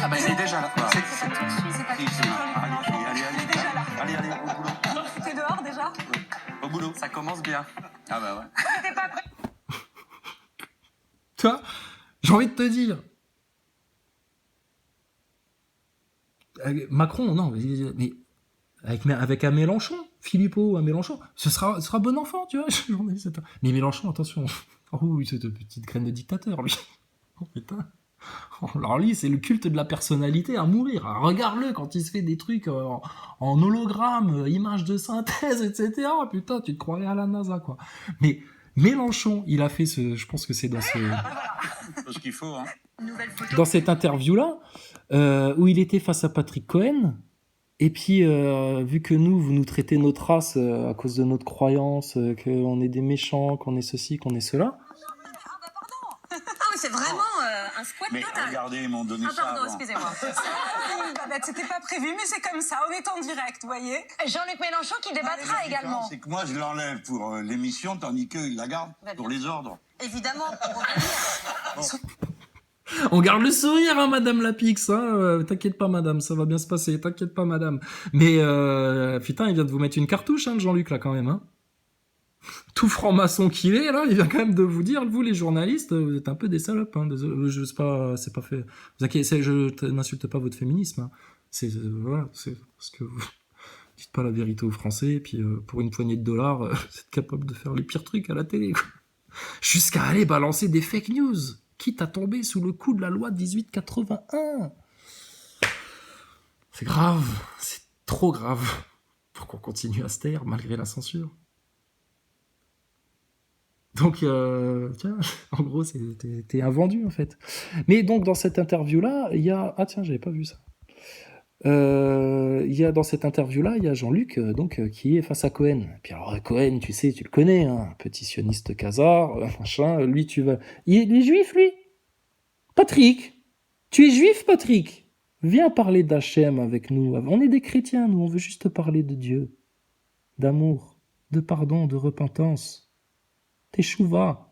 bah il est déjà là. C'est pas Allez, au boulot. T'es dehors déjà? Au boulot. Ça commence bien. Ah bah ouais. T'es pas prêt? Tu vois, j'ai envie de te dire. Macron, non, mais avec un Mélenchon, Philippot, un Mélenchon, ce sera bon enfant, tu vois. Mais Mélenchon, attention. Oh oui, cette petite graine de dictateur, lui. Oh putain. Alors lui, c'est le culte de la personnalité à mourir. Alors, regarde-le quand il se fait des trucs en hologramme, images de synthèse, etc. Putain, tu te croirais à la NASA, quoi. Mais Mélenchon, il a fait je pense que c'est dans C'est ce qu'il faut, hein. dans cette interview-là, où il était face à Patrick Cohen. Et puis, vu que vous nous traitez notre race à cause de notre croyance, qu'on est des méchants, qu'on est ceci, qu'on est cela. Ah mais c'est vraiment un squat Mais total. regardez, ils m'ont donné Ah ça pardon, avant. excusez-moi. C'était pas prévu, mais c'est comme ça, on est en direct, vous voyez. Jean-Luc Mélenchon qui débattra également. C'est que moi, je l'enlève pour l'émission, tandis qu'il la garde pour les ordres. Évidemment, pour revenir. On garde le sourire, hein, Madame Lapix. Hein, t'inquiète pas, Madame, ça va bien se passer. T'inquiète pas, Madame. Mais putain, il vient de vous mettre une cartouche, hein, Jean-Luc, là, quand même. Hein. Tout franc-maçon qu'il est, là, il vient quand même de vous dire, vous, les journalistes, vous êtes un peu des salopes. Hein, désolé, je sais pas, c'est pas fait. Vous inquiétez, je n'insulte pas votre féminisme. Hein. C'est voilà, c'est parce que vous dites pas la vérité aux Français, et puis pour une poignée de dollars, vous êtes capable de faire les pires trucs à la télé, quoi. Jusqu'à aller balancer des fake news, quitte à tomber sous le coup de la loi 1881. C'est grave, c'est trop grave pour qu'on continue à se taire malgré la censure. Donc, tiens, en gros, t'es un vendu, en fait. Mais donc, dans cette interview-là, il y a... Ah tiens, j'avais pas vu ça. Dans cette interview-là, il y a Jean-Luc, qui est face à Cohen. Et puis alors, Cohen, tu sais, tu le connais, hein, petit sioniste casard, machin, lui, tu vas... Il est juif, lui? Patrick, tu es juif, Patrick? Viens parler d'Hachem avec nous. On est des chrétiens, nous, on veut juste parler de Dieu, d'amour, de pardon, de repentance. Teshuva.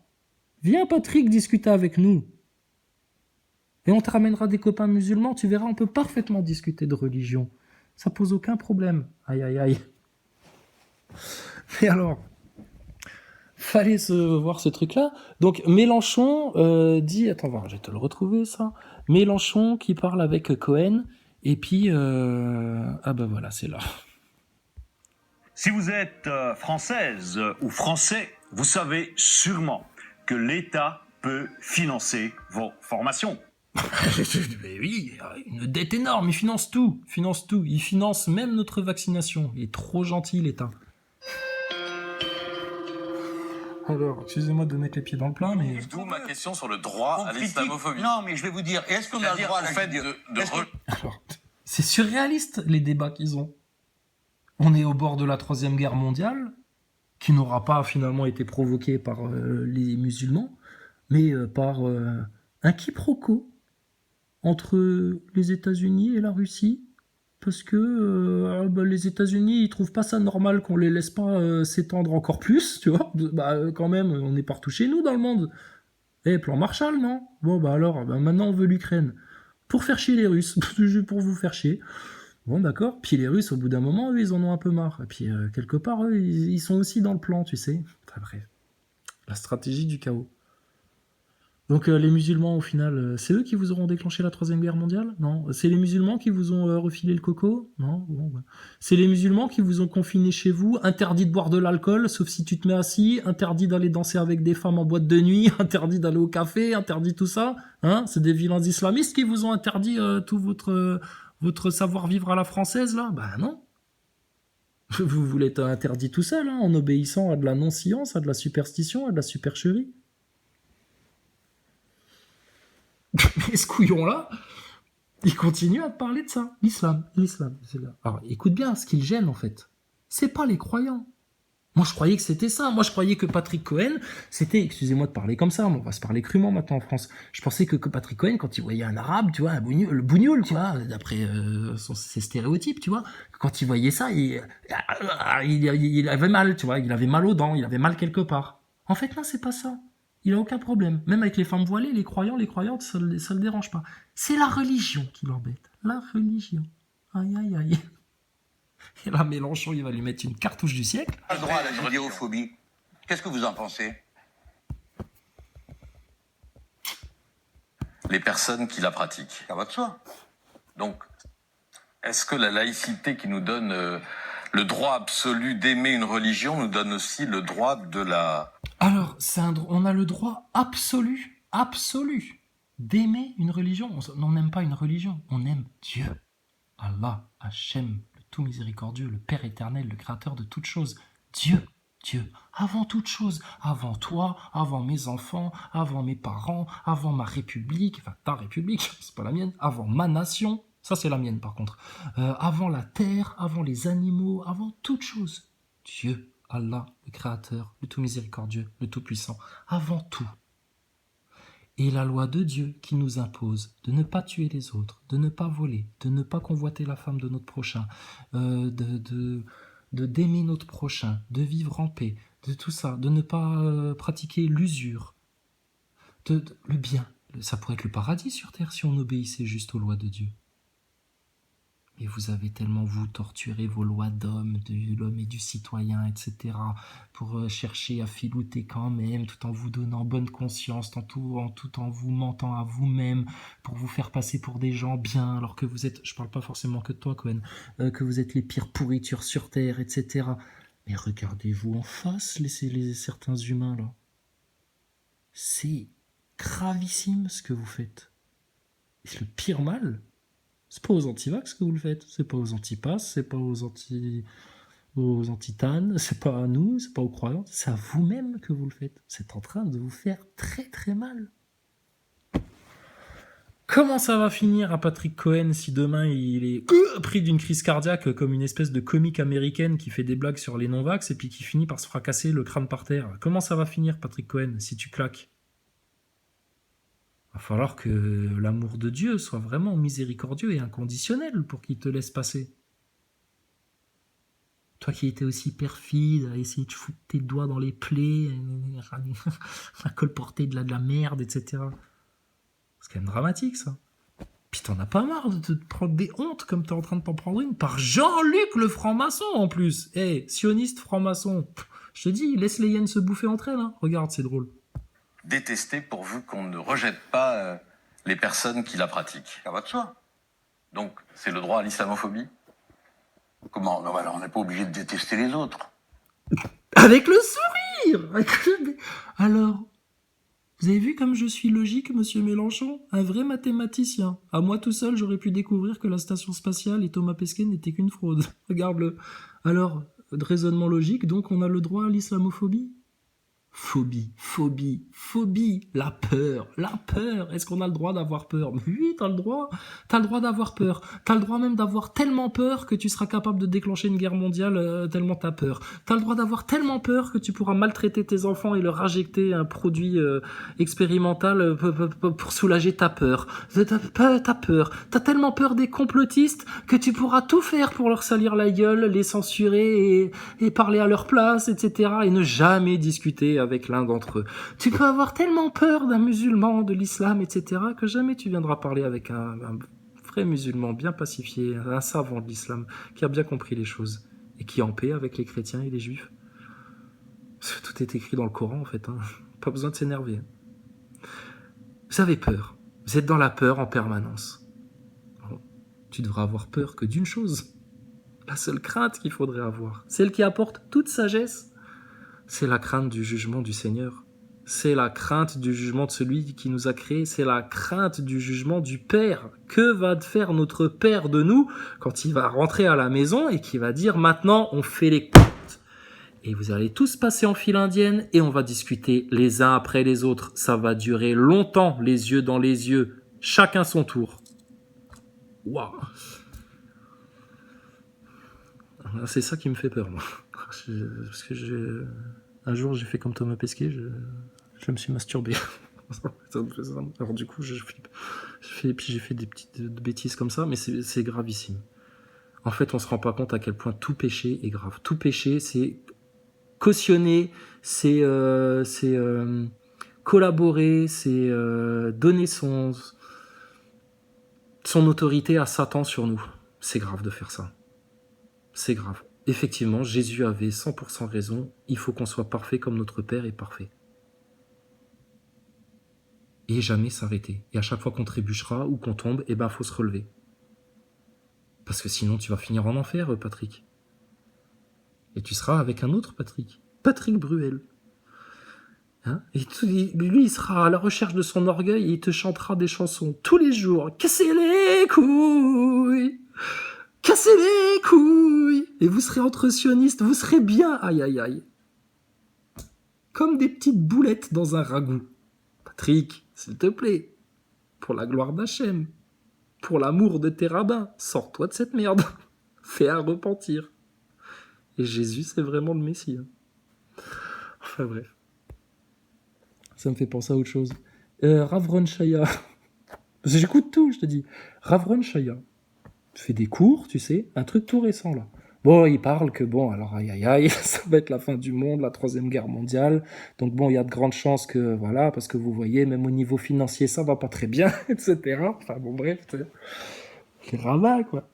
Viens, Patrick, discuter avec nous. Et on te ramènera des copains musulmans, tu verras, on peut parfaitement discuter de religion. Ça pose aucun problème. Aïe, aïe, aïe. Mais alors, fallait voir ce truc-là. Donc, Mélenchon dit... Attends, je vais te le retrouver, ça. Mélenchon qui parle avec Cohen, et puis... Ah ben voilà, c'est là. Si vous êtes française ou français, vous savez sûrement que l'État peut financer vos formations. Mais oui, une dette énorme, il finance tout. Il finance même notre vaccination. Il est trop gentil, l'État. Alors, excusez-moi de mettre les pieds dans le plat, mais... D'où ma question sur le droit à l'islamophobie. Non, mais je vais vous dire, est-ce qu'on a le droit à la fait Alors, c'est surréaliste, les débats qu'ils ont. On est au bord de la Troisième Guerre mondiale, qui n'aura pas finalement été provoquée par les musulmans, mais par un quiproquo entre les États-Unis et la Russie, parce que les États-Unis, ils trouvent pas ça normal qu'on les laisse pas s'étendre encore plus, tu vois. Quand même, on est partout chez nous dans le monde. Plan Marshall, non? Bon, alors, maintenant on veut l'Ukraine. Pour faire chier les Russes, pour vous faire chier. Bon, d'accord. Puis les Russes, au bout d'un moment, eux, ils en ont un peu marre. Et puis, quelque part, eux, ils sont aussi dans le plan, tu sais. Enfin, bref. La stratégie du chaos. Donc, les musulmans, au final, c'est eux qui vous auront déclenché la Troisième Guerre mondiale? Non. C'est les musulmans qui vous ont refilé le coco? Non. Bon, c'est les musulmans qui vous ont confiné chez vous, interdit de boire de l'alcool, sauf si tu te mets assis, interdit d'aller danser avec des femmes en boîte de nuit, interdit d'aller au café, interdit tout ça. Hein? C'est des vilains islamistes qui vous ont interdit tout votre savoir-vivre à la française, là? Non. Vous voulez être interdit tout seul, hein, en obéissant à de la non-science, à de la superstition, à de la supercherie. Mais ce couillon-là, il continue à te parler de ça. L'islam. C'est là. Alors, écoute bien, ce qui le gêne, en fait, c'est pas les croyants. Moi, je croyais que c'était ça. Moi, je croyais que Patrick Cohen, c'était... Excusez-moi de parler comme ça, on va se parler crûment maintenant en France. Je pensais que Patrick Cohen, quand il voyait un arabe, tu vois, le bougnoul, tu vois, d'après ses stéréotypes, tu vois, quand il voyait ça, il avait mal, tu vois, il avait mal aux dents, il avait mal quelque part. En fait, non, c'est pas ça. Il a aucun problème. Même avec les femmes voilées, les croyants, les croyantes, ça le dérange pas. C'est la religion qui l'embête. La religion. Aïe, aïe, aïe. Et là, Mélenchon, il va lui mettre une cartouche du siècle. Pas le droit à la judéophobie. Qu'est-ce que vous en pensez? Les personnes qui la pratiquent. Ça va de soi. Donc, est-ce que la laïcité qui nous donne le droit absolu d'aimer une religion nous donne aussi le droit de la... Alors, on a le droit absolu, d'aimer une religion. On n'aime pas une religion, on aime Dieu. Allah, Hachem, le tout miséricordieux, le Père éternel, le créateur de toutes choses. Dieu, avant toute chose, avant toi, avant mes enfants, avant mes parents, avant ma république, enfin ta république, c'est pas la mienne, avant ma nation, ça c'est la mienne par contre, avant la terre, avant les animaux, avant toute chose. Dieu, Allah, le créateur, le tout miséricordieux, le tout puissant, avant tout. Et la loi de Dieu qui nous impose de ne pas tuer les autres, de ne pas voler, de ne pas convoiter la femme de notre prochain, d'aimer notre prochain, de vivre en paix, de tout ça, de ne pas pratiquer l'usure, le bien. Ça pourrait être le paradis sur terre si on obéissait juste aux lois de Dieu. Mais vous avez tellement, vous, torturé vos lois d'homme, de l'homme et du citoyen, etc., pour chercher à filouter quand même, tout en vous donnant bonne conscience, tout en vous mentant à vous-même, pour vous faire passer pour des gens bien, alors que vous êtes, je parle pas forcément que de toi, Cohen, que vous êtes les pires pourritures sur Terre, etc. Mais regardez-vous en face, certains humains, là. C'est gravissime ce que vous faites. Et le pire mal, c'est pas aux antivax que vous le faites, c'est pas aux antipasses, c'est pas aux antitanes, c'est pas à nous, c'est pas aux croyants, c'est à vous-même que vous le faites. C'est en train de vous faire très très mal. Comment ça va finir à Patrick Cohen si demain il est pris d'une crise cardiaque comme une espèce de comique américaine qui fait des blagues sur les non-vax et puis qui finit par se fracasser le crâne par terre? Comment ça va finir, Patrick Cohen, si tu claques? Va falloir que l'amour de Dieu soit vraiment miséricordieux et inconditionnel pour qu'il te laisse passer. Toi qui étais aussi perfide, à essayer de foutre tes doigts dans les plaies, à colporter de la merde, etc. C'est quand même dramatique, ça. Puis t'en as pas marre de te prendre des hontes comme t'es en train de t'en prendre une par Jean-Luc le franc-maçon, en plus. Sioniste franc-maçon. Je te dis, laisse les hyènes se bouffer entre elles, hein. Regarde, c'est drôle. Détester pourvu qu'on ne rejette pas les personnes qui la pratiquent. Ça va de soi. Donc, c'est le droit à l'islamophobie? Comment? Non, alors on n'est pas obligé de détester les autres. Avec le sourire. Alors, vous avez vu comme je suis logique, monsieur Mélenchon? Un vrai mathématicien. À moi tout seul, j'aurais pu découvrir que la station spatiale et Thomas Pesquet n'étaient qu'une fraude. Regarde-le. Alors, raisonnement logique, donc on a le droit à l'islamophobie? Phobie, la peur. Est-ce qu'on a le droit d'avoir peur? Oui, t'as le droit d'avoir peur. T'as le droit même d'avoir tellement peur que tu seras capable de déclencher une guerre mondiale tellement t'as peur. T'as le droit d'avoir tellement peur que tu pourras maltraiter tes enfants et leur injecter un produit expérimental pour soulager ta peur. T'as peur. T'as tellement peur des complotistes que tu pourras tout faire pour leur salir la gueule, les censurer et parler à leur place, etc. et ne jamais discuter avec l'un d'entre eux. Tu peux avoir tellement peur d'un musulman, de l'islam, etc., que jamais tu viendras parler avec un vrai musulman bien pacifié, un savant de l'islam, qui a bien compris les choses, et qui est en paix avec les chrétiens et les juifs. Parce que tout est écrit dans le Coran, en fait. Hein. Pas besoin de s'énerver. Vous avez peur. Vous êtes dans la peur en permanence. Bon, tu devras avoir peur que d'une chose. La seule crainte qu'il faudrait avoir, celle qui apporte toute sagesse, c'est la crainte du jugement du Seigneur. C'est la crainte du jugement de celui qui nous a créés. C'est la crainte du jugement du Père. Que va faire notre Père de nous quand il va rentrer à la maison et qu'il va dire « Maintenant, on fait les comptes ». Et vous allez tous passer en file indienne et on va discuter les uns après les autres. Ça va durer longtemps, les yeux dans les yeux. Chacun son tour. Waouh. C'est ça qui me fait peur, moi. Parce que un jour j'ai fait comme Thomas Pesquet, je me suis masturbé. Alors du coup je flippe. J'ai fait des petites bêtises comme ça, mais c'est gravissime. En fait on se rend pas compte à quel point tout péché est grave. Tout péché c'est cautionné, c'est collaborer, c'est donner son autorité à Satan sur nous. C'est grave de faire ça. C'est grave. Effectivement, Jésus avait 100% raison. Il faut qu'on soit parfait comme notre Père est parfait. Et jamais s'arrêter. Et à chaque fois qu'on trébuchera ou qu'on tombe, eh ben, faut se relever. Parce que sinon, tu vas finir en enfer, Patrick. Et tu seras avec un autre Patrick. Patrick Bruel. Hein, et lui, il sera à la recherche de son orgueil et il te chantera des chansons tous les jours. Cassez les couilles! Cassez les couilles! Et vous serez entre sionistes, vous serez bien, aïe aïe aïe. Comme des petites boulettes dans un ragoût. Patrick, s'il te plaît, pour la gloire d'Hachem, pour l'amour de tes rabbins, sors-toi de cette merde. Fais un repentir. Et Jésus, c'est vraiment le Messie. Hein. Enfin bref. Ça me fait penser à autre chose. Rav Ron Shaya. Parce que j'écoute tout, je te dis. Rav Ron Shaya. Fait des cours, tu sais, un truc tout récent là. Bon, il parle que bon, alors aïe aïe aïe, ça va être la fin du monde, la 3e guerre mondiale. Donc bon, il y a de grandes chances que, voilà, parce que vous voyez, même au niveau financier, ça va pas très bien, etc. Enfin bon, bref, c'est rabat, quoi.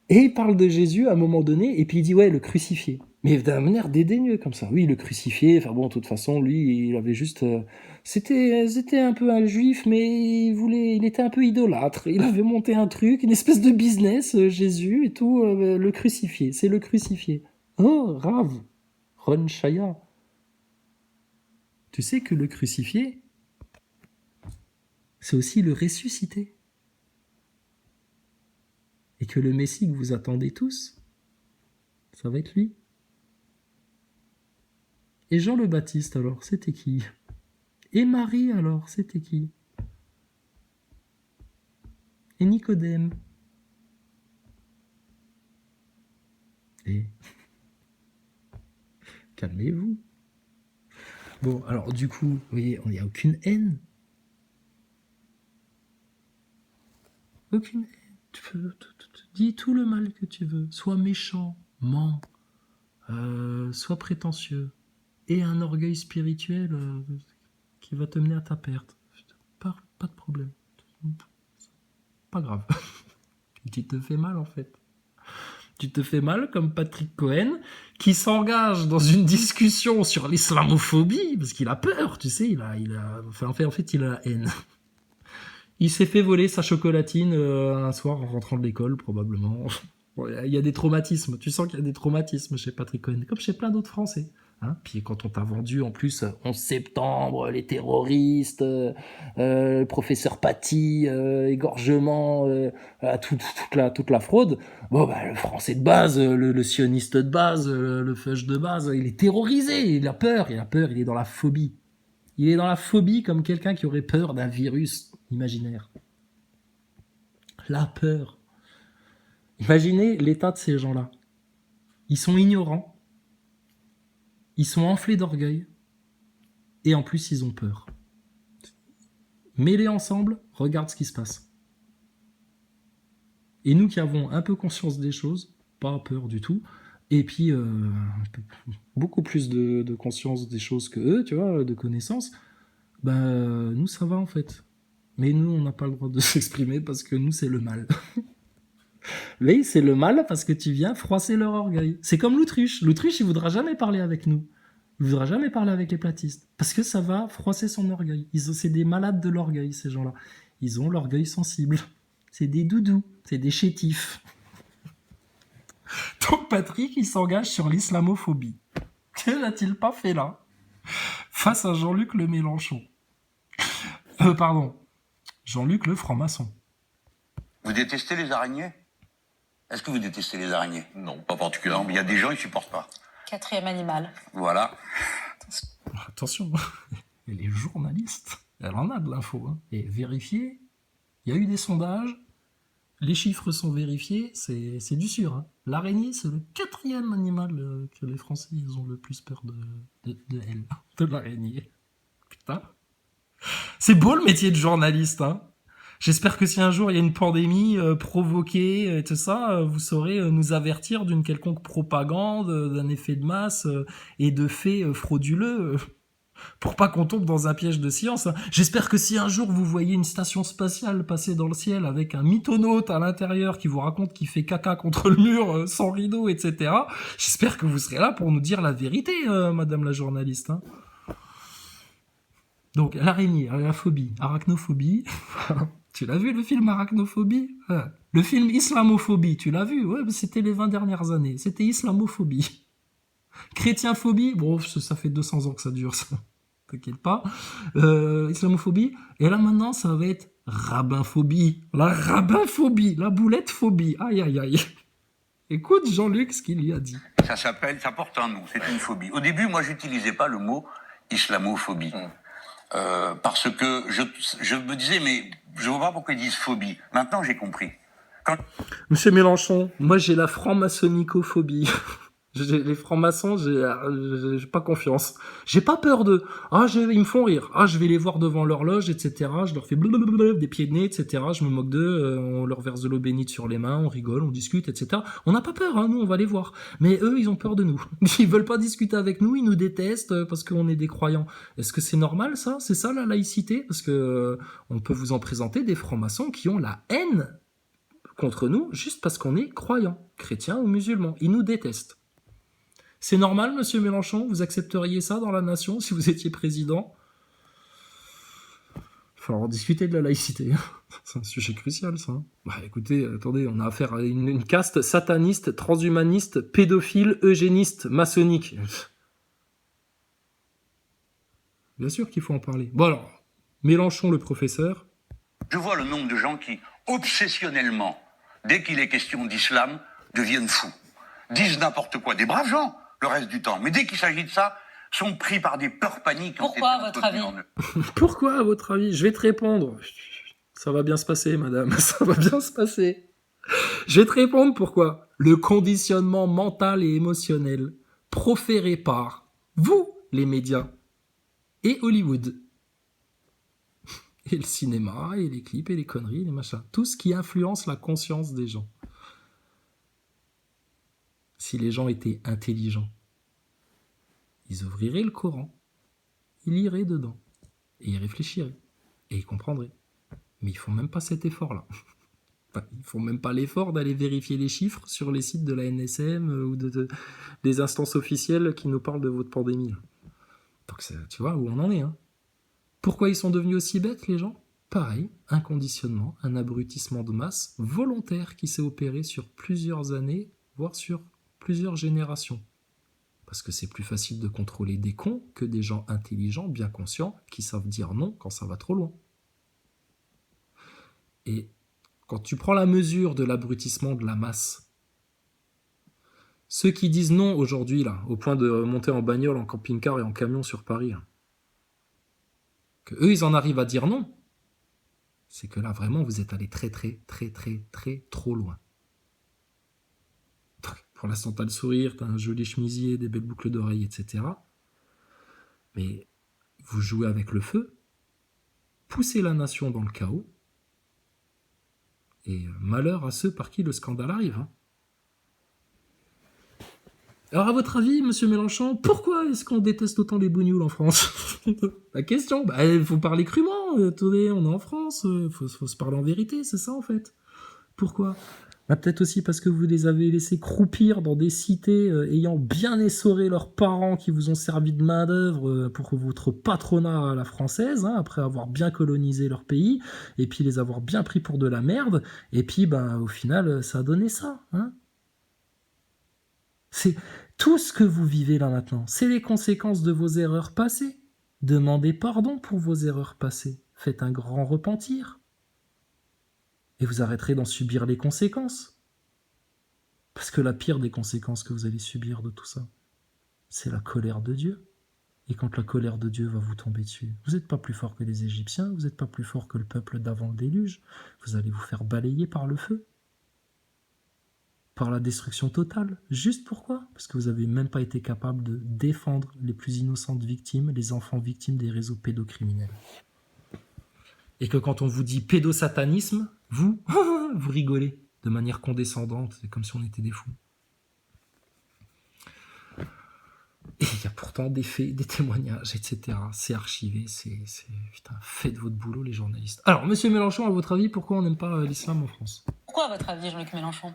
Et il parle de Jésus à un moment donné, et puis il dit, ouais, le crucifié. Mais d'un manière dédaigneux, comme ça. Oui, le crucifié, enfin bon, de toute façon, lui, il avait juste... C'était un peu un juif, mais il était un peu idolâtre. Il avait monté un truc, une espèce de business, Jésus et tout, le crucifié. C'est le crucifié. Oh, Rav, Ron Shaya. Tu sais que le crucifié, c'est aussi le ressuscité. Et que le Messie que vous attendez tous, ça va être lui. Et Jean le Baptiste, alors, c'était qui? Et Marie, alors, c'était qui? Et Nicodème. Et... calmez-vous. Bon, alors, du coup, vous voyez, il n'y a aucune haine. Aucune haine. Tu peux dis tout le mal que tu veux. Sois méchant, mens, sois prétentieux. Et un orgueil spirituel qui va te mener à ta perte. Pas de problème. Pas grave. Tu te fais mal, en fait. Tu te fais mal comme Patrick Cohen, qui s'engage dans une discussion sur l'islamophobie, parce qu'il a peur, tu sais, en fait, il a la haine. Il s'est fait voler sa chocolatine un soir en rentrant de l'école, probablement. Il y a des traumatismes. Tu sens qu'il y a des traumatismes chez Patrick Cohen, comme chez plein d'autres Français. Hein, puis quand on t'a vendu en plus 11 septembre, les terroristes, le professeur Paty, égorgement, toute la fraude, bon bah le français de base, le sioniste de base, le feuge de base, il est terrorisé, il a peur, il est dans la phobie. Il est dans la phobie comme quelqu'un qui aurait peur d'un virus imaginaire. La peur. Imaginez l'état de ces gens-là. Ils sont ignorants. Ils sont enflés d'orgueil. Et en plus, ils ont peur. Mets-les ensemble, regarde ce qui se passe. Et nous qui avons un peu conscience des choses, pas peur du tout, et puis beaucoup plus de conscience des choses que eux, tu vois, de connaissances, ben nous ça va en fait. Mais nous, on n'a pas le droit de s'exprimer parce que nous, c'est le mal. Mais c'est le mal parce que tu viens froisser leur orgueil. C'est comme l'autruche. L'autruche, il voudra jamais parler avec nous. Il voudra jamais parler avec les platistes. Parce que ça va froisser son orgueil. C'est des malades de l'orgueil, ces gens-là. Ils ont l'orgueil sensible. C'est des doudous. C'est des chétifs. Donc Patrick, il s'engage sur l'islamophobie. Que n'a-t-il pas fait là? Face à Jean-Luc le Mélenchon. Jean-Luc le franc-maçon. Vous détestez les araignées? Est-ce que vous détestez les araignées? Non, pas Non, particulièrement. mais il y a des gens, ils supportent pas. 4e animal. Voilà. Attention, elle est journaliste. Elle en a de l'info. Hein. Et vérifié, il y a eu des sondages, les chiffres sont vérifiés, c'est du sûr. Hein. L'araignée, c'est le 4e animal que les Français ils ont le plus peur de elle. De l'araignée. Putain. C'est beau le métier de journaliste, hein. J'espère que si un jour il y a une pandémie provoquée et tout ça, vous saurez nous avertir d'une quelconque propagande, d'un effet de masse et de faits frauduleux. Pour pas qu'on tombe dans un piège de science. Hein. J'espère que si un jour vous voyez une station spatiale passer dans le ciel avec un mythonaute à l'intérieur qui vous raconte qu'il fait caca contre le mur sans rideau, etc., j'espère que vous serez là pour nous dire la vérité, madame la journaliste. Hein. Donc, l'araignée, la phobie, arachnophobie. Tu l'as vu le film Arachnophobie? Le film Islamophobie, tu l'as vu? Ouais, c'était les 20 dernières années. C'était islamophobie. Chrétienphobie, bon, ça fait 200 ans que ça dure, ça. T'inquiète pas. Islamophobie. Et là, maintenant, ça va être rabbinphobie. La rabbinphobie, la boulette-phobie. Aïe, aïe, aïe. Écoute Jean-Luc ce qu'il lui a dit. Ça porte un nom, c'est une phobie. Au début, moi, j'utilisais pas le mot islamophobie. Parce que je me disais, mais je vois pas pourquoi ils disent phobie. Maintenant, j'ai compris. Monsieur Mélenchon, moi j'ai la franc-maçonnicophobie. Les francs-maçons, j'ai pas confiance. J'ai pas peur d'eux. Ils me font rire. Je vais les voir devant l'horloge, etc. Je leur fais blablabla, des pieds de nez, etc. Je me moque d'eux. On leur verse de l'eau bénite sur les mains, on rigole, on discute, etc. On n'a pas peur, hein, nous, on va les voir. Mais eux, ils ont peur de nous. Ils veulent pas discuter avec nous, ils nous détestent parce qu'on est des croyants. Est-ce que c'est normal, ça? C'est ça, la laïcité? Parce que on peut vous en présenter des francs-maçons qui ont la haine contre nous juste parce qu'on est croyants, chrétiens ou musulmans. Ils nous détestent. C'est normal, monsieur Mélenchon? Vous accepteriez ça dans la nation si vous étiez président? Il va falloir discuter de la laïcité. C'est un sujet crucial, ça. Bah écoutez, attendez, on a affaire à une caste sataniste, transhumaniste, pédophile, eugéniste, maçonnique. Bien sûr qu'il faut en parler. Bon alors, Mélenchon le professeur. Je vois le nombre de gens qui, obsessionnellement, dès qu'il est question d'islam, deviennent fous. Disent n'importe quoi. Des braves gens, le reste du temps. Mais dès qu'il s'agit de ça, sont pris par des peurs paniques. Pourquoi, à votre avis? Pourquoi, à votre avis? Je vais te répondre. Ça va bien se passer, madame. Ça va bien se passer. Je vais te répondre pourquoi. Le conditionnement mental et émotionnel proféré par vous, les médias, et Hollywood. Et le cinéma, et les clips, et les conneries, et les machins. Tout ce qui influence la conscience des gens. Si les gens étaient intelligents, ils ouvriraient le Coran, ils liraient dedans, et ils réfléchiraient, et ils comprendraient. Mais ils font même pas cet effort-là. Enfin, ils font même pas l'effort d'aller vérifier les chiffres sur les sites de la NSM ou des instances officielles qui nous parlent de votre pandémie. Donc tu vois où on en est. Hein. Pourquoi ils sont devenus aussi bêtes, les gens? Pareil, un conditionnement, un abrutissement de masse volontaire qui s'est opéré sur plusieurs années, voire sur plusieurs générations. Parce que c'est plus facile de contrôler des cons que des gens intelligents, bien conscients, qui savent dire non quand ça va trop loin. Et quand tu prends la mesure de l'abrutissement de la masse, ceux qui disent non aujourd'hui, là, au point de monter en bagnole, en camping-car et en camion sur Paris, là, que eux, ils en arrivent à dire non, c'est que là, vraiment, vous êtes allé très, très, très, très, très, trop loin. Pour l'instant, t'as le sourire, t'as un joli chemisier, des belles boucles d'oreilles, etc. Mais vous jouez avec le feu, poussez la nation dans le chaos, et malheur à ceux par qui le scandale arrive. Hein. Alors, à votre avis, monsieur Mélenchon, pourquoi est-ce qu'on déteste autant les bougnoules en France? La question, il faut parler crûment. Attendez, on est en France, faut se parler en vérité, c'est ça en fait. Pourquoi? Peut-être aussi parce que vous les avez laissés croupir dans des cités ayant bien essoré leurs parents qui vous ont servi de main-d'œuvre pour votre patronat à la française, hein, après avoir bien colonisé leur pays, et puis les avoir bien pris pour de la merde, et puis au final, ça a donné ça. Hein. C'est tout ce que vous vivez là maintenant, c'est les conséquences de vos erreurs passées. Demandez pardon pour vos erreurs passées. Faites un grand repentir. Et vous arrêterez d'en subir les conséquences. Parce que la pire des conséquences que vous allez subir de tout ça, c'est la colère de Dieu. Et quand la colère de Dieu va vous tomber dessus, vous n'êtes pas plus fort que les Égyptiens, vous n'êtes pas plus fort que le peuple d'avant le déluge. Vous allez vous faire balayer par le feu. Par la destruction totale. Juste pourquoi? Parce que vous n'avez même pas été capable de défendre les plus innocentes victimes, les enfants victimes des réseaux pédocriminels. Et que quand on vous dit pédosatanisme, vous rigolez de manière condescendante, c'est comme si on était des fous. Et il y a pourtant des faits, des témoignages, etc. C'est archivé, putain, faites votre boulot, les journalistes. Alors, monsieur Mélenchon, à votre avis, pourquoi on n'aime pas l'islam en France? Pourquoi, à votre avis, Jean-Luc Mélenchon?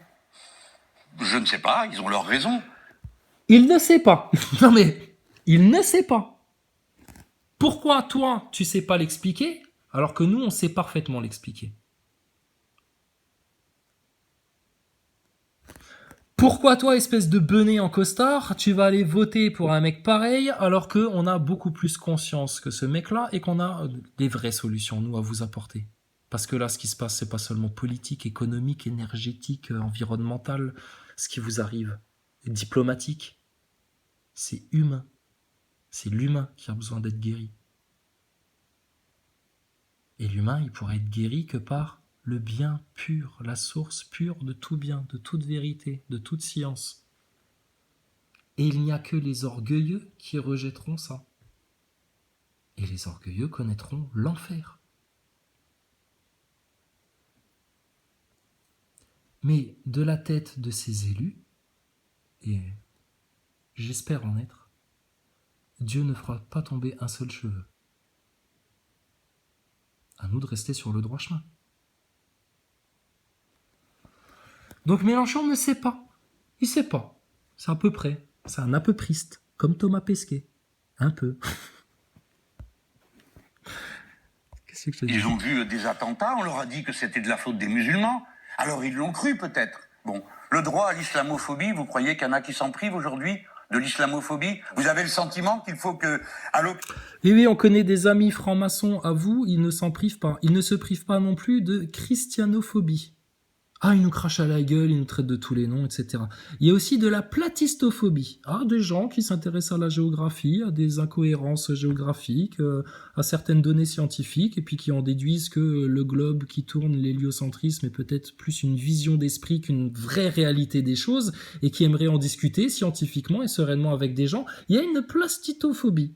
Je ne sais pas, ils ont leur raison. Il ne sait pas. Non mais, il ne sait pas. Pourquoi toi, tu sais pas l'expliquer, alors que nous, on sait parfaitement l'expliquer? Pourquoi toi, espèce de benet en costard, tu vas aller voter pour un mec pareil, alors qu'on a beaucoup plus conscience que ce mec-là et qu'on a des vraies solutions, nous, à vous apporter? Parce que là, ce qui se passe, c'est pas seulement politique, économique, énergétique, environnemental, ce qui vous arrive, diplomatique. C'est humain. C'est l'humain qui a besoin d'être guéri. Et l'humain, il pourrait être guéri que par le bien pur, la source pure de tout bien, de toute vérité, de toute science. Et il n'y a que les orgueilleux qui rejetteront ça. Et les orgueilleux connaîtront l'enfer. Mais de la tête de ces élus, et j'espère en être, Dieu ne fera pas tomber un seul cheveu. À nous de rester sur le droit chemin. Donc Mélenchon ne sait pas. Il sait pas. C'est à peu près. C'est un peu priste. Comme Thomas Pesquet. Un peu. Qu'est-ce que je te dis? Ils ont vu des attentats, on leur a dit que c'était de la faute des musulmans. Alors ils l'ont cru peut-être. Bon, le droit à l'islamophobie, vous croyez qu'il y en a qui s'en privent aujourd'hui de l'islamophobie? Vous avez le sentiment qu'il faut que... Oui, on connaît des amis francs-maçons à vous, ils ne s'en privent pas. Ils ne se privent pas non plus de christianophobie. Ah, ils nous crachent à la gueule, ils nous traitent de tous les noms, etc. Il y a aussi de la platistophobie. Ah, des gens qui s'intéressent à la géographie, à des incohérences géographiques, à certaines données scientifiques, et puis qui en déduisent que le globe qui tourne, l'héliocentrisme, est peut-être plus une vision d'esprit qu'une vraie réalité des choses, et qui aimeraient en discuter scientifiquement et sereinement avec des gens. Il y a une plastitophobie.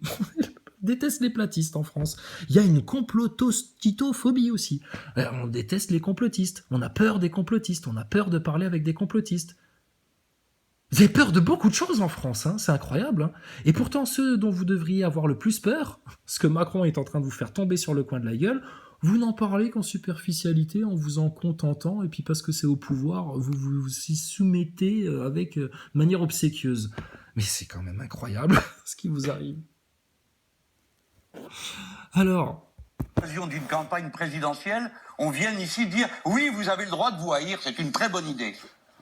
Déteste les platistes en France. Il y a une complotostitophobie aussi. On déteste les complotistes. On a peur des complotistes. On a peur de parler avec des complotistes. Vous avez peur de beaucoup de choses en France, hein, c'est incroyable. Hein. Et pourtant, ceux dont vous devriez avoir le plus peur, ce que Macron est en train de vous faire tomber sur le coin de la gueule, vous n'en parlez qu'en superficialité, en vous en contentant, et puis parce que c'est au pouvoir, vous vous y soumettez avec manière obséquieuse. Mais c'est quand même incroyable ce qui vous arrive. Alors, l'occasion d'une campagne présidentielle, on vient ici dire « Oui, vous avez le droit de vous haïr, c'est une très bonne idée ».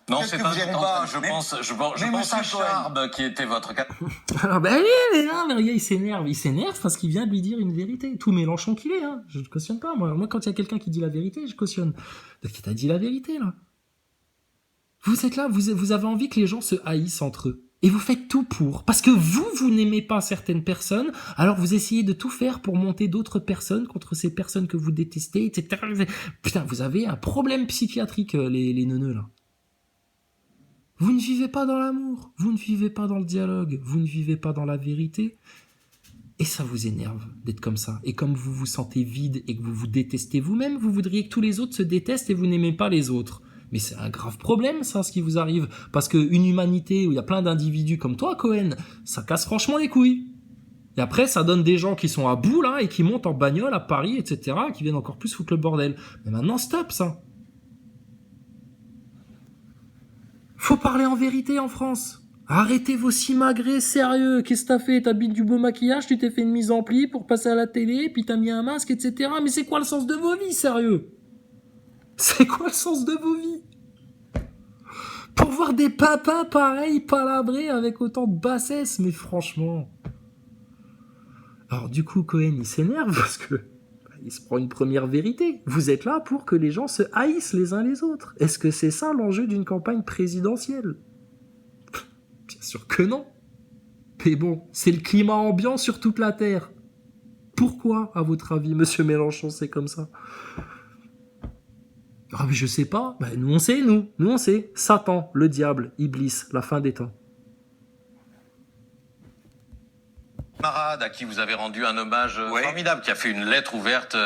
Non, Qu'est-ce c'est que un vous êtes en combat, train de- je pense à Charb qui était votre... alors ben oui, mais non, mais regarde, il s'énerve parce qu'il vient de lui dire une vérité. Tout Mélenchon qu'il est, hein. Je ne cautionne pas, moi quand il y a quelqu'un qui dit la vérité, je cautionne. Donc il t'a dit la vérité, là. Vous êtes là, vous avez envie que les gens se haïssent entre eux. Et vous faites tout pour. Parce que vous n'aimez pas certaines personnes, alors vous essayez de tout faire pour monter d'autres personnes contre ces personnes que vous détestez, etc. Putain, vous avez un problème psychiatrique, les neuneux, là. Vous ne vivez pas dans l'amour, vous ne vivez pas dans le dialogue, vous ne vivez pas dans la vérité. Et ça vous énerve d'être comme ça. Et comme vous vous sentez vide et que vous vous détestez vous-même, vous voudriez que tous les autres se détestent et vous n'aimez pas les autres. Mais c'est un grave problème, ça, ce qui vous arrive. Parce qu'une humanité où il y a plein d'individus comme toi, Cohen, ça casse franchement les couilles. Et après, ça donne des gens qui sont à bout, là, et qui montent en bagnole à Paris, etc., qui viennent encore plus foutre le bordel. Mais maintenant, stop, ça. Faut parler en vérité en France. Arrêtez vos simagrées, sérieux. Qu'est-ce que t'as fait? T'as mis du beau maquillage, tu t'es fait une mise en pli pour passer à la télé, puis t'as mis un masque, etc. Mais c'est quoi le sens de vos vies, sérieux? C'est quoi le sens de vos vies? Pour voir des papas pareils palabrés avec autant de bassesse, mais franchement. Alors du coup, Cohen, il s'énerve parce que il se prend une première vérité. Vous êtes là pour que les gens se haïssent les uns les autres. Est-ce que c'est ça l'enjeu d'une campagne présidentielle? Bien sûr que non. Mais bon, c'est le climat ambiant sur toute la Terre. Pourquoi, à votre avis, monsieur Mélenchon, c'est comme ça? Ah mais je sais pas, bah, nous on sait, nous on sait. Satan, le diable, Iblis, la fin des temps. Camarade à qui vous avez rendu un hommage formidable, qui a fait une lettre ouverte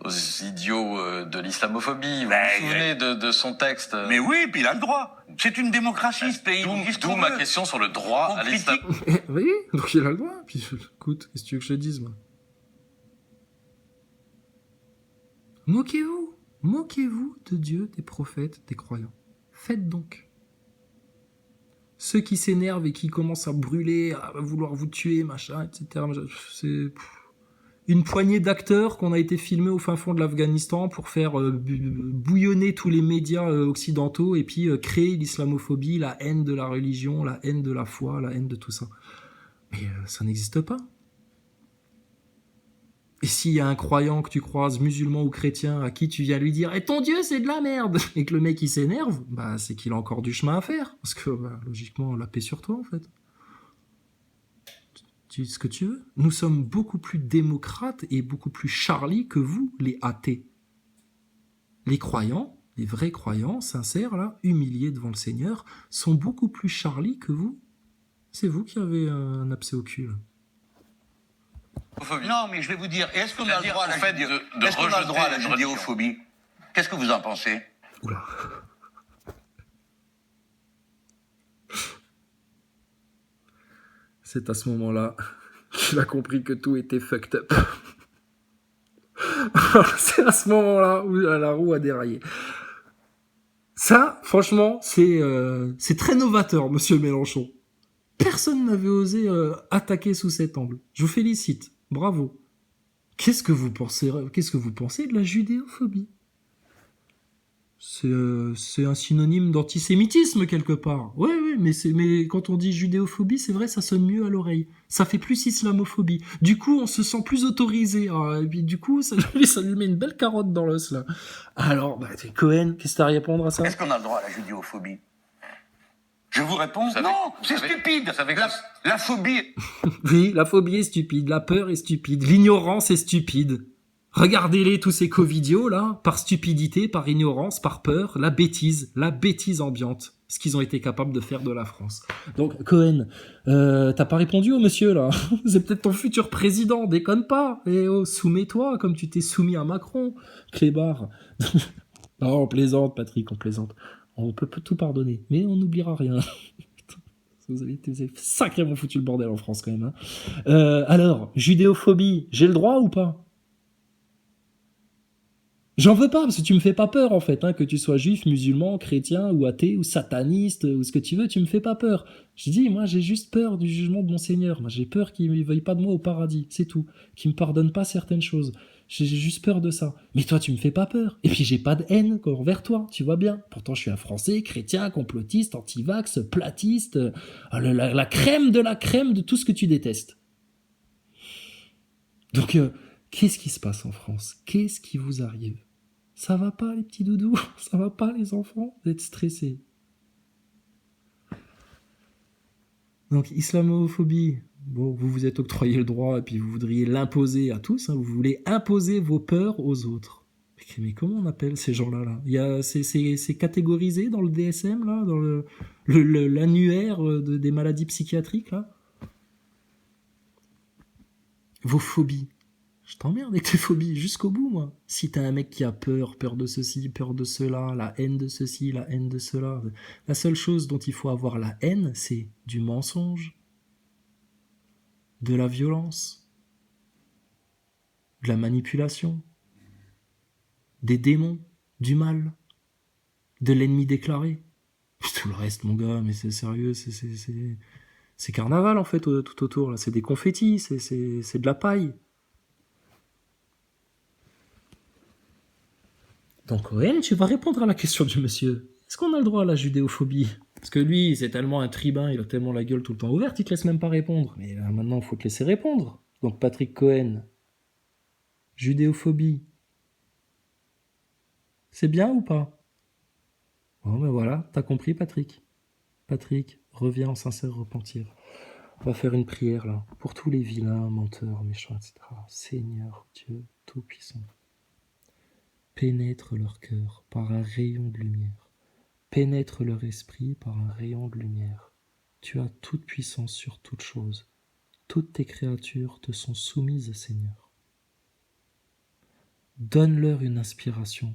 aux idiots de l'islamophobie. Vous vous souvenez de son texte? Mais oui, puis il a le droit. C'est une démocratie, ce pays. On dit ce D'où qu'on ma veut. question sur le droit On à l'islam. critique. Oui, donc il a le droit. Puis écoute, qu'est-ce que tu veux que je te dise, moi? Moquez-vous. Moquez-vous de Dieu, des prophètes, des croyants. Faites donc. Ceux qui s'énervent et qui commencent à brûler, à vouloir vous tuer, machin, etc. C'est une poignée d'acteurs qu'on a été filmés au fin fond de l'Afghanistan pour faire bouillonner tous les médias occidentaux et puis créer l'islamophobie, la haine de la religion, la haine de la foi, la haine de tout ça. Mais ça n'existe pas. Et s'il y a un croyant que tu croises, musulman ou chrétien, à qui tu viens lui dire « Eh, ton Dieu, c'est de la merde !» et que le mec, il s'énerve, bah, c'est qu'il a encore du chemin à faire. Parce que, bah, logiquement, la paix sur toi, en fait. Tu dis ce que tu veux. Nous sommes beaucoup plus démocrates et beaucoup plus Charlie que vous, les athées. Les croyants, les vrais croyants, sincères, là, humiliés devant le Seigneur, sont beaucoup plus Charlie que vous. C'est vous qui avez un abcès au cul, là. Non, mais je vais vous dire, est-ce qu'on a le C'est-à-dire, droit à la en fait, judéo- de est-ce qu'on a le rejeter droit à la une religion. judéophobie? Qu'est-ce que vous en pensez? Oula. C'est à ce moment-là qu'il a compris que tout était fucked up. C'est à ce moment-là où la roue a déraillé. Ça, franchement, c'est très novateur, monsieur Mélenchon. Personne n'avait osé attaquer sous cet angle. Je vous félicite. Bravo. Qu'est-ce que vous pensez de la judéophobie? C'est un synonyme d'antisémitisme quelque part. Oui, mais quand on dit judéophobie, c'est vrai, ça sonne mieux à l'oreille. Ça fait plus islamophobie. Du coup, on se sent plus autorisé. Ah, et puis du coup, ça lui met une belle carotte dans l'os là. Alors, bah, Cohen, qu'est-ce que t'as à répondre à ça? Est-ce qu'on a le droit à la judéophobie? Je vous réponds, savez- non, c'est vous savez- stupide. vous savez que- La phobie, Oui, la phobie est stupide, la peur est stupide, l'ignorance est stupide. Regardez-les, tous ces covidios, là, par stupidité, par ignorance, par peur, la bêtise ambiante. Ce qu'ils ont été capables de faire de la France. Donc, Cohen, t'as pas répondu au monsieur, là. C'est peut-être ton futur président, déconne pas. Eh oh, soumets-toi, comme tu t'es soumis à Macron, clébard. Non, on plaisante, Patrick, on plaisante. On peut tout pardonner, mais on n'oubliera rien. Vous avez sacrément foutu le bordel en France, quand même. Hein. Alors, judéophobie, j'ai le droit ou pas? J'en veux pas, parce que tu me fais pas peur, en fait, hein, que tu sois juif, musulman, chrétien, ou athée, ou sataniste, ou ce que tu veux, tu me fais pas peur. Je dis, moi, j'ai juste peur du jugement de mon Seigneur. Moi, j'ai peur qu'il ne veuille pas de moi au paradis, c'est tout. Qu'il me pardonne pas certaines choses. J'ai juste peur de ça. Mais toi, tu me fais pas peur. Et puis, j'ai pas de haine envers toi, tu vois bien. Pourtant, je suis un Français, chrétien, complotiste, anti-vax, platiste, la crème de tout ce que tu détestes. Donc, qu'est-ce qui se passe en France? Qu'est-ce qui vous arrive? Ça va pas, les petits doudous? Ça va pas, les enfants? Vous êtes stressés. Donc, islamophobie. Bon, vous vous êtes octroyé le droit et puis vous voudriez l'imposer à tous. Hein, vous voulez imposer vos peurs aux autres. Mais comment on appelle ces gens-là là? C'est catégorisé dans le DSM, là, dans l'annuaire des maladies psychiatriques, là. Vos phobies. Je t'emmerde avec tes phobies jusqu'au bout, moi. Si t'as un mec qui a peur de ceci, peur de cela, la haine de ceci, la haine de cela, la seule chose dont il faut avoir la haine, c'est du mensonge, de la violence, de la manipulation, des démons, du mal, de l'ennemi déclaré. Tout le reste, mon gars, mais c'est sérieux, c'est carnaval, en fait, tout autour, là. C'est des confettis, c'est de la paille. Donc, Cohen, tu vas répondre à la question du monsieur. Est-ce qu'on a le droit à la judéophobie? Parce que lui, c'est tellement un tribun, il a tellement la gueule tout le temps ouverte, il te laisse même pas répondre. Mais là, maintenant, il faut te laisser répondre. Donc, Patrick Cohen, judéophobie, c'est bien ou pas? Bon, ben voilà, t'as compris, Patrick. Patrick, reviens en sincère repentir. On va faire une prière, là, pour tous les vilains, menteurs, méchants, etc. Seigneur Dieu Tout-Puissant, pénètre leur cœur par un rayon de lumière. Pénètre leur esprit par un rayon de lumière. Tu as toute puissance sur toute chose. Toutes tes créatures te sont soumises, Seigneur. Donne-leur une inspiration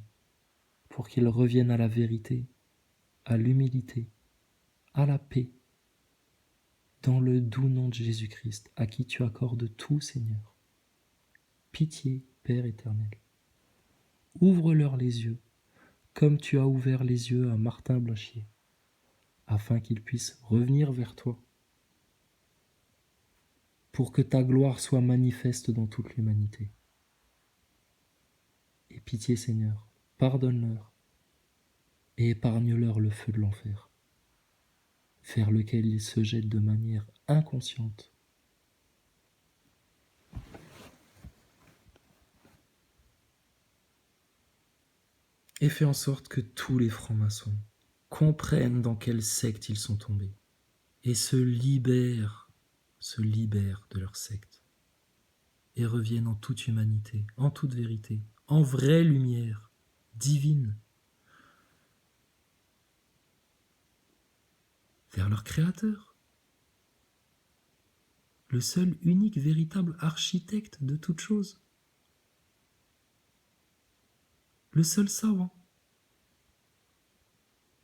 pour qu'ils reviennent à la vérité, à l'humilité, à la paix, dans le doux nom de Jésus-Christ, à qui tu accordes tout, Seigneur. Pitié, Père éternel. Ouvre-leur les yeux, comme tu as ouvert les yeux à Martin Blachier, afin qu'il puisse revenir vers toi, pour que ta gloire soit manifeste dans toute l'humanité. Et pitié, Seigneur, pardonne-leur et épargne-leur le feu de l'enfer, vers lequel ils se jettent de manière inconsciente. Et fais en sorte que tous les francs-maçons comprennent dans quelle secte ils sont tombés et se libèrent de leur secte et reviennent en toute humanité, en toute vérité, en vraie lumière divine vers leur Créateur, le seul, unique, véritable architecte de toute chose, le seul savant,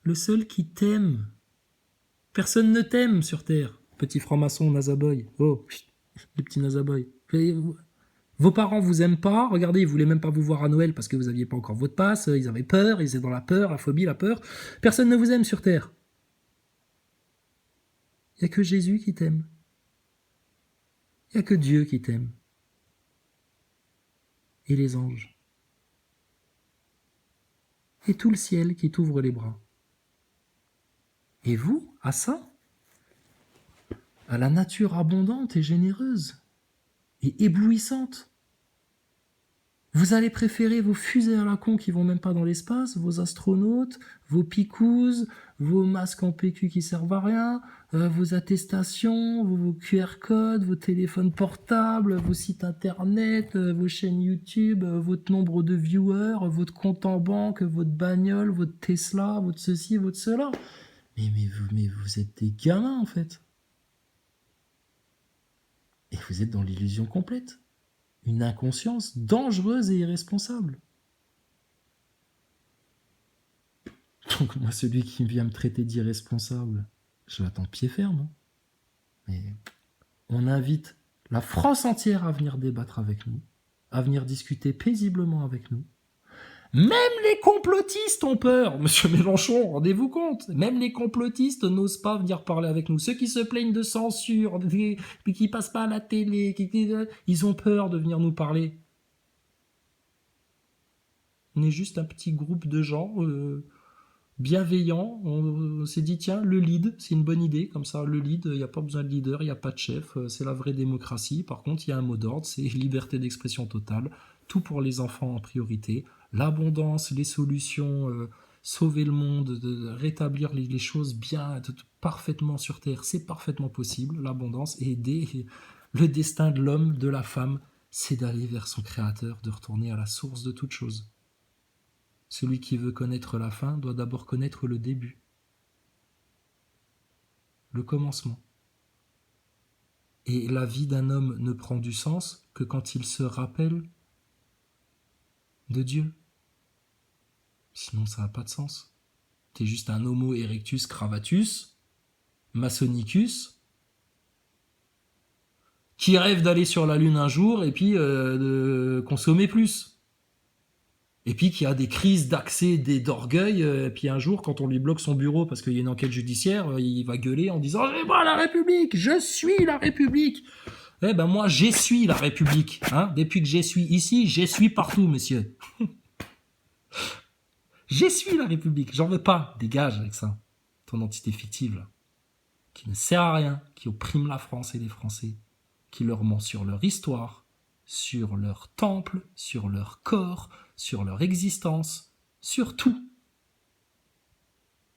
le seul qui t'aime. Personne ne t'aime sur Terre, petit franc-maçon Nazaboy. Oh, les petits Nazaboy. Vos parents vous aiment pas, regardez, ils voulaient même pas vous voir à Noël parce que vous n'aviez pas encore votre passe, ils avaient peur, ils étaient dans la peur, la phobie, la peur. Personne ne vous aime sur Terre. Il n'y a que Jésus qui t'aime. Il n'y a que Dieu qui t'aime. Et les anges. Et tout le ciel qui t'ouvre les bras. Et vous, à ça, à la nature abondante et généreuse et éblouissante, vous allez préférer vos fusées à la con qui vont même pas dans l'espace, vos astronautes, vos picouzes, vos masques en PQ qui servent à rien, vos attestations, vos QR codes, vos téléphones portables, vos sites internet, vos chaînes YouTube, votre nombre de viewers, votre compte en banque, votre bagnole, votre Tesla, votre ceci, votre cela. Mais vous êtes des gamins en fait. Et vous êtes dans l'illusion complète. Une inconscience dangereuse et irresponsable. Donc moi, celui qui vient me traiter d'irresponsable, je l'attends pied ferme. Hein. Mais on invite la France entière à venir débattre avec nous, à venir discuter paisiblement avec nous. Même les complotistes ont peur, monsieur Mélenchon, rendez-vous compte. Même les complotistes n'osent pas venir parler avec nous. Ceux qui se plaignent de censure, qui passent pas à la télé, ils ont peur de venir nous parler. On est juste un petit groupe de gens bienveillants. On s'est dit, tiens, le lead, c'est une bonne idée. Comme ça, le lead, il n'y a pas besoin de leader, il n'y a pas de chef. C'est la vraie démocratie. Par contre, il y a un mot d'ordre, c'est liberté d'expression totale. Tout pour les enfants en priorité. L'abondance, les solutions, sauver le monde, de rétablir les choses bien, parfaitement sur Terre, c'est parfaitement possible, l'abondance, et aider le destin de l'homme, de la femme, c'est d'aller vers son Créateur, de retourner à la source de toute chose. Celui qui veut connaître la fin doit d'abord connaître le début, le commencement. Et la vie d'un homme ne prend du sens que quand il se rappelle de Dieu. Sinon, ça n'a pas de sens. T'es juste un homo erectus cravatus, masonicus, qui rêve d'aller sur la Lune un jour et puis de consommer plus. Et puis qui a des crises d'accès, d'orgueil, et puis un jour, quand on lui bloque son bureau parce qu'il y a une enquête judiciaire, il va gueuler en disant « C'est moi la République, je suis la République !» Eh ben moi, j'essuie la République. Hein. Depuis que j'essuie ici, j'essuie partout, monsieur. J'essuie la République. J'en veux pas. Dégage avec ça. Ton entité fictive, là. Qui ne sert à rien, qui opprime la France et les Français, qui leur ment sur leur histoire, sur leur temple, sur leur corps, sur leur existence, sur tout.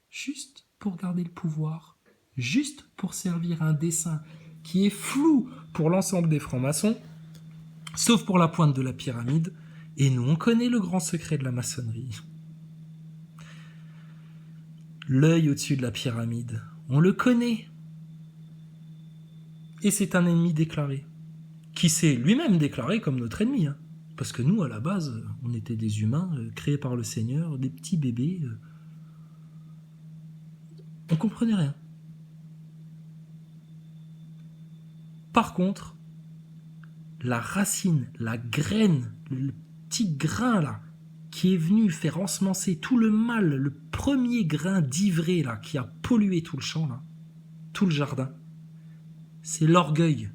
Juste pour garder le pouvoir, juste pour servir un dessein qui est flou pour l'ensemble des francs-maçons, sauf pour la pointe de la pyramide, et nous on connaît le grand secret de la maçonnerie. L'œil au-dessus de la pyramide, on le connaît. Et c'est un ennemi déclaré, qui s'est lui-même déclaré comme notre ennemi. Hein. Parce que nous, à la base, on était des humains créés par le Seigneur, des petits bébés, On comprenait rien. Par contre, la racine, la graine, le petit grain là, qui est venu faire ensemencer tout le mal, le premier grain d'ivré là, qui a pollué tout le champ là, tout le jardin, c'est l'orgueil.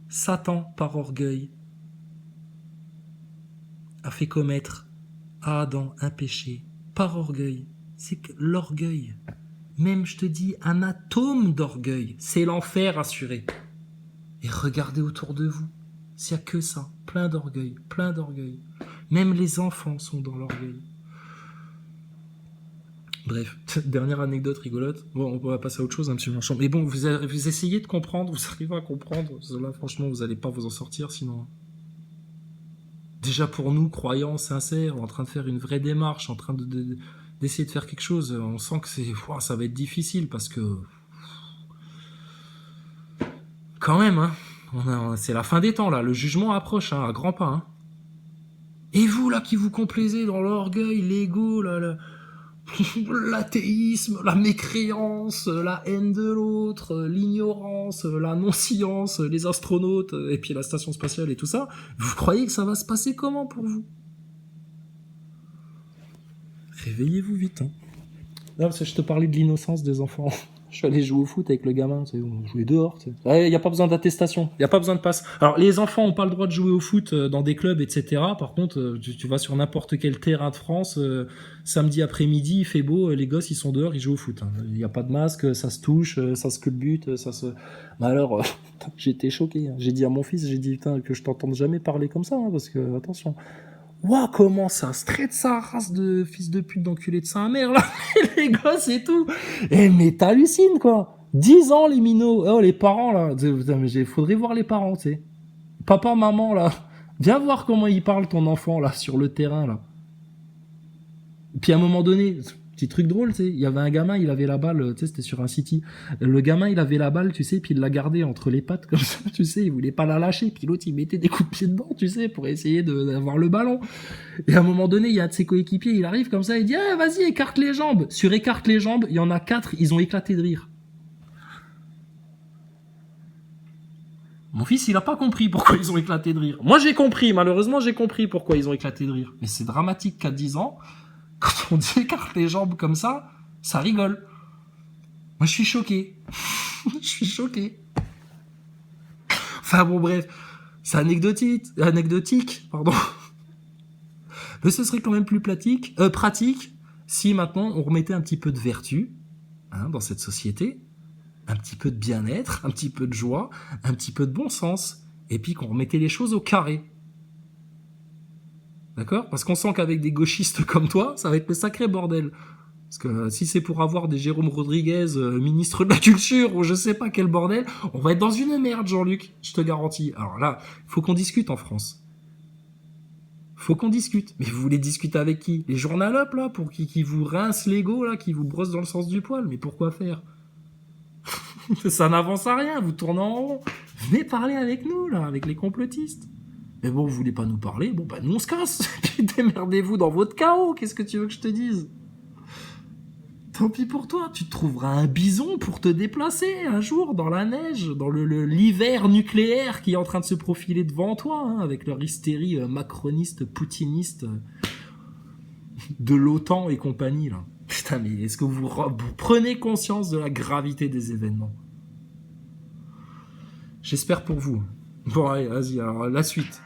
Satan, par orgueil, a fait commettre à Adam un péché. Par orgueil. C'est que l'orgueil, même je te dis, un atome d'orgueil, c'est l'enfer assuré. Et regardez autour de vous, s'il n'y a que ça, plein d'orgueil, plein d'orgueil. Même les enfants sont dans l'orgueil. Bref, dernière anecdote rigolote. Bon, on va passer à autre chose, hein, monsieur Marchand. Mais bon, vous essayez de comprendre, vous arrivez à comprendre. Là, franchement, vous n'allez pas vous en sortir, sinon. Déjà pour nous, croyants, sincères, en train de faire une vraie démarche, en train d'essayer de faire quelque chose, on sent que ça va être difficile, parce que... Quand même, hein, c'est la fin des temps, là. Le jugement approche, hein, à grands pas, hein. Et vous, là, qui vous complaisez dans l'orgueil, l'ego, l'athéisme, la mécréance, la haine de l'autre, l'ignorance, la non-science, les astronautes, et puis la station spatiale et tout ça, vous croyez que ça va se passer comment pour vous? Réveillez-vous vite, hein. Non, parce que je te parlais de l'innocence des enfants. Je suis allé jouer au foot avec le gamin, tu sais, on jouait dehors. Tu sais. Il n'y a pas besoin d'attestation, il n'y a pas besoin de passe. Alors, les enfants n'ont pas le droit de jouer au foot dans des clubs, etc. Par contre, tu vas sur n'importe quel terrain de France, samedi après-midi, il fait beau, les gosses, ils sont dehors, ils jouent au foot. Il n'y a pas de masque, ça se touche, ça se culbute, ça se... Mais alors, j'étais choqué. Hein. J'ai dit à mon fils, putain, que je t'entende jamais parler comme ça, hein, parce que, attention... Waouh, comment ça se traite sa race de fils de pute d'enculé de sa mère, là, les gosses et tout. Mais t'hallucines, quoi. 10 ans, les minots. Oh, les parents, là. Faudrait voir les parents, tu sais. Papa, maman, là. Viens voir comment il parle, ton enfant, là, sur le terrain, là. Et puis, à un moment donné, petit truc drôle, tu sais, il y avait un gamin, il avait la balle, tu sais, c'était sur un city. Le gamin, il avait la balle, tu sais, puis il l'a gardée entre les pattes, comme ça, tu sais, il voulait pas la lâcher, puis l'autre, il mettait des coups de pied dedans, tu sais, pour essayer d'avoir le ballon. Et à un moment donné, il y a un de ses coéquipiers, il arrive comme ça, il dit, ah, vas-y, écarte les jambes. Sur écarte les jambes, il y en a 4, ils ont éclaté de rire. Mon fils, il a pas compris pourquoi ils ont éclaté de rire. Moi, j'ai compris, malheureusement, j'ai compris pourquoi ils ont éclaté de rire. Mais c'est dramatique qu'à 10 ans, quand on dit écarte les jambes comme ça rigole. Moi, je suis choqué. Je suis choqué. Enfin bon, bref. C'est anecdotique, pardon. Mais ce serait quand même plus pratique si maintenant on remettait un petit peu de vertu, hein, dans cette société, un petit peu de bien-être, un petit peu de joie, un petit peu de bon sens, et puis qu'on remettait les choses au carré. D'accord ? Parce qu'on sent qu'avec des gauchistes comme toi, ça va être le sacré bordel. Parce que si c'est pour avoir des Jérôme Rodriguez, ministre de la Culture, ou je sais pas quel bordel, on va être dans une merde, Jean-Luc, je te garantis. Alors là, faut qu'on discute en France. Faut qu'on discute. Mais vous voulez discuter avec qui ? Les journalopes, là, pour qui vous rincent l'ego, là, qui vous brossent dans le sens du poil. Mais pourquoi faire ? Ça n'avance à rien, vous tournez en rond. Venez parler avec nous, là, avec les complotistes. Mais bon, vous voulez pas nous parler ? Bon, bah, nous, on se casse. Puis démerdez-vous dans votre chaos. Qu'est-ce que tu veux que je te dise ? Tant pis pour toi, tu te trouveras un bison pour te déplacer un jour dans la neige, dans l'hiver nucléaire qui est en train de se profiler devant toi, hein, avec leur hystérie macroniste, poutiniste de l'OTAN et compagnie, là. Putain, mais est-ce que vous prenez conscience de la gravité des événements ? J'espère pour vous. Bon, allez, vas-y, alors la suite.